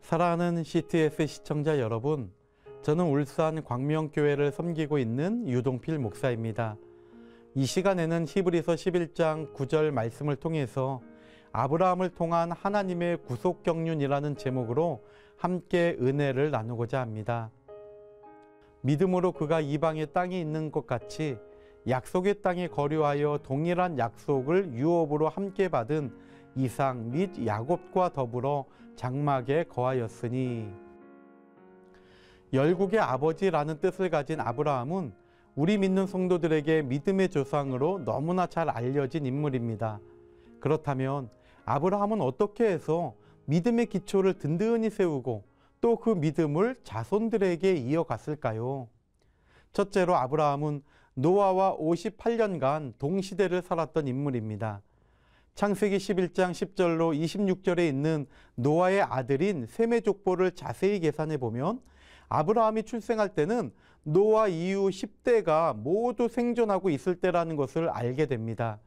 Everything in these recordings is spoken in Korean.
사랑하는 CTS 시청자 여러분, 저는 울산 광명교회를 섬기고 있는 유동필 목사입니다. 이 시간에는 히브리서 11장 9절 말씀을 통해서 아브라함을 통한 하나님의 구속경륜이라는 제목으로 함께 은혜를 나누고자 합니다. 믿음으로 그가 이방의 땅에 있는 것 같이 약속의 땅에 거류하여 동일한 약속을 유업으로 함께 받은 이삭 및 야곱과 더불어 장막에 거하였으니. 열국의 아버지라는 뜻을 가진 아브라함은 우리 믿는 성도들에게 믿음의 조상으로 너무나 잘 알려진 인물입니다. 그렇다면 아브라함은 어떻게 해서 믿음의 기초를 든든히 세우고 또 그 믿음을 자손들에게 이어갔을까요? 첫째로 아브라함은 노아와 58년간 동시대를 살았던 인물입니다. 창세기 11장 10절로 26절에 있는 노아의 아들인 셈의 족보를 자세히 계산해 보면 아브라함이 출생할 때는 노아 이후 10대가 모두 생존하고 있을 때라는 것을 알게 됩니다.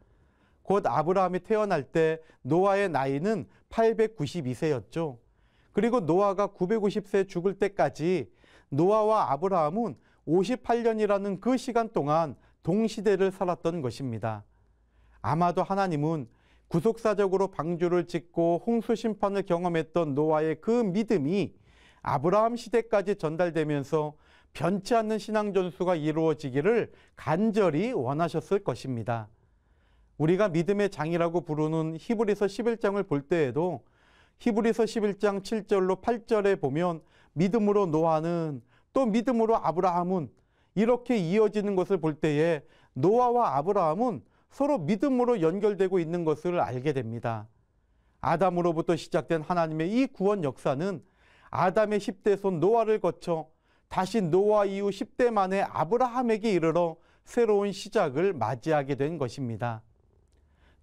곧 아브라함이 태어날 때 노아의 나이는 892세였죠. 그리고 노아가 950세 죽을 때까지 노아와 아브라함은 58년이라는 그 시간 동안 동시대를 살았던 것입니다. 아마도 하나님은 구속사적으로 방주를 짓고 홍수 심판을 경험했던 노아의 그 믿음이 아브라함 시대까지 전달되면서 변치 않는 신앙 전수가 이루어지기를 간절히 원하셨을 것입니다. 우리가 믿음의 장이라고 부르는 히브리서 11장을 볼 때에도 히브리서 11장 7절로 8절에 보면 믿음으로 노아는 또 믿음으로 아브라함은 이렇게 이어지는 것을 볼 때에 노아와 아브라함은 서로 믿음으로 연결되고 있는 것을 알게 됩니다. 아담으로부터 시작된 하나님의 이 구원 역사는 아담의 10대 손 노아를 거쳐 다시 노아 이후 10대 만에 아브라함에게 이르러 새로운 시작을 맞이하게 된 것입니다.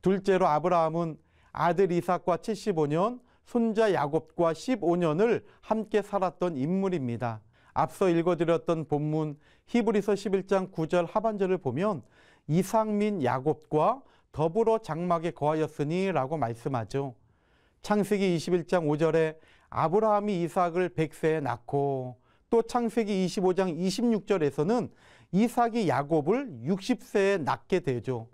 둘째로 아브라함은 아들 이삭과 75년, 손자 야곱과 15년을 함께 살았던 인물입니다. 앞서 읽어드렸던 본문 히브리서 11장 9절 하반절을 보면 이삭 및 야곱과 더불어 장막에 거하였으니 라고 말씀하죠. 창세기 21장 5절에 아브라함이 이삭을 100세에 낳고 또 창세기 25장 26절에서는 이삭이 야곱을 60세에 낳게 되죠.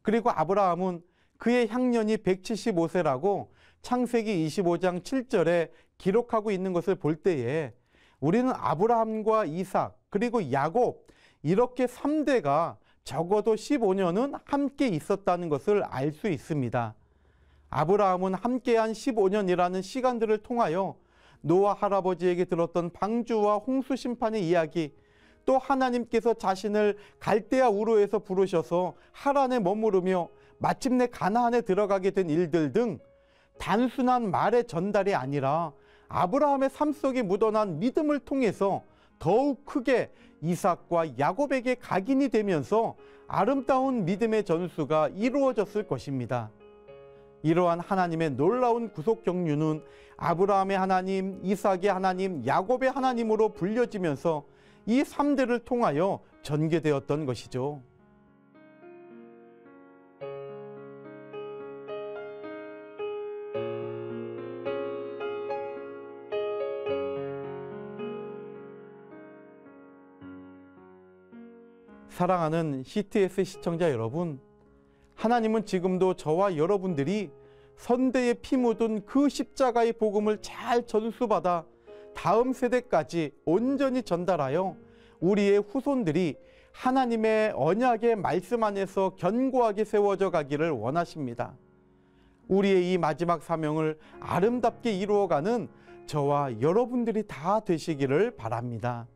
그리고 아브라함은 그의 향년이 175세라고 창세기 25장 7절에 기록하고 있는 것을 볼 때에 우리는 아브라함과 이삭 그리고 야곱 이렇게 3대가 적어도 15년은 함께 있었다는 것을 알 수 있습니다. 아브라함은 함께한 15년이라는 시간들을 통하여 노아 할아버지에게 들었던 방주와 홍수 심판의 이야기, 또 하나님께서 자신을 갈대아 우르에서 부르셔서 하란에 머무르며 마침내 가나안에 들어가게 된 일들 등 단순한 말의 전달이 아니라 아브라함의 삶 속에 묻어난 믿음을 통해서 더욱 크게 이삭과 야곱에게 각인이 되면서 아름다운 믿음의 전수가 이루어졌을 것입니다. 이러한 하나님의 놀라운 구속 경륜은 아브라함의 하나님, 이삭의 하나님, 야곱의 하나님으로 불려지면서 이 3대를 통하여 전개되었던 것이죠. 사랑하는 CTS 시청자 여러분, 하나님은 지금도 저와 여러분들이 선대에 피 묻은 그 십자가의 복음을 잘 전수받아 다음 세대까지 온전히 전달하여 우리의 후손들이 하나님의 언약의 말씀 안에서 견고하게 세워져 가기를 원하십니다. 우리의 이 마지막 사명을 아름답게 이루어가는 저와 여러분들이 다 되시기를 바랍니다.